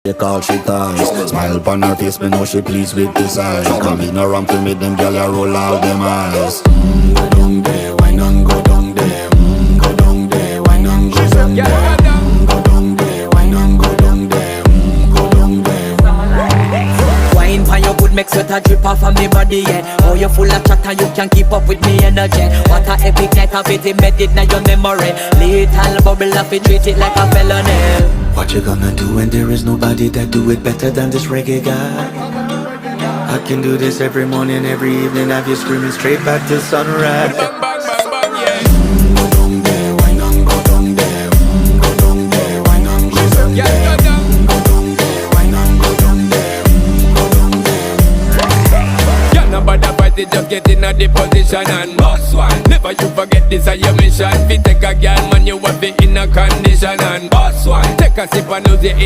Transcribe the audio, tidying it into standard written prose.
They call she ties. Smile upon her face, me know she pleased with this eyes. Come in around to me, them gyal a roll out them eyes. Go down there, why not go down there? Go down there, why not go down there? Go down there, why not go down there? Go down there. Wine pan your good, make sweat a drip off of me body, yeah. Oh, you full of chatter, you can't keep up with me energy. What a epic night of it, embedded in your memory. Little bubble of it, treat it like a felony. What you gonna do when there is nobody that do it better than this reggae guy? I can do this every morning, every evening, have you screaming straight back to sunrise. Bang, bang, bang, bang, yeah. Go down there, why not go down there? Go down there, why not go down Yeah, there? go down. Go down there, why not go down there? Go down there. Yeah, nobody fight it, just get in a the position and boss one. Never you forget this is your mission. Fi take a girl, man, you have it in a condition and boss one. Take a sip and lose it in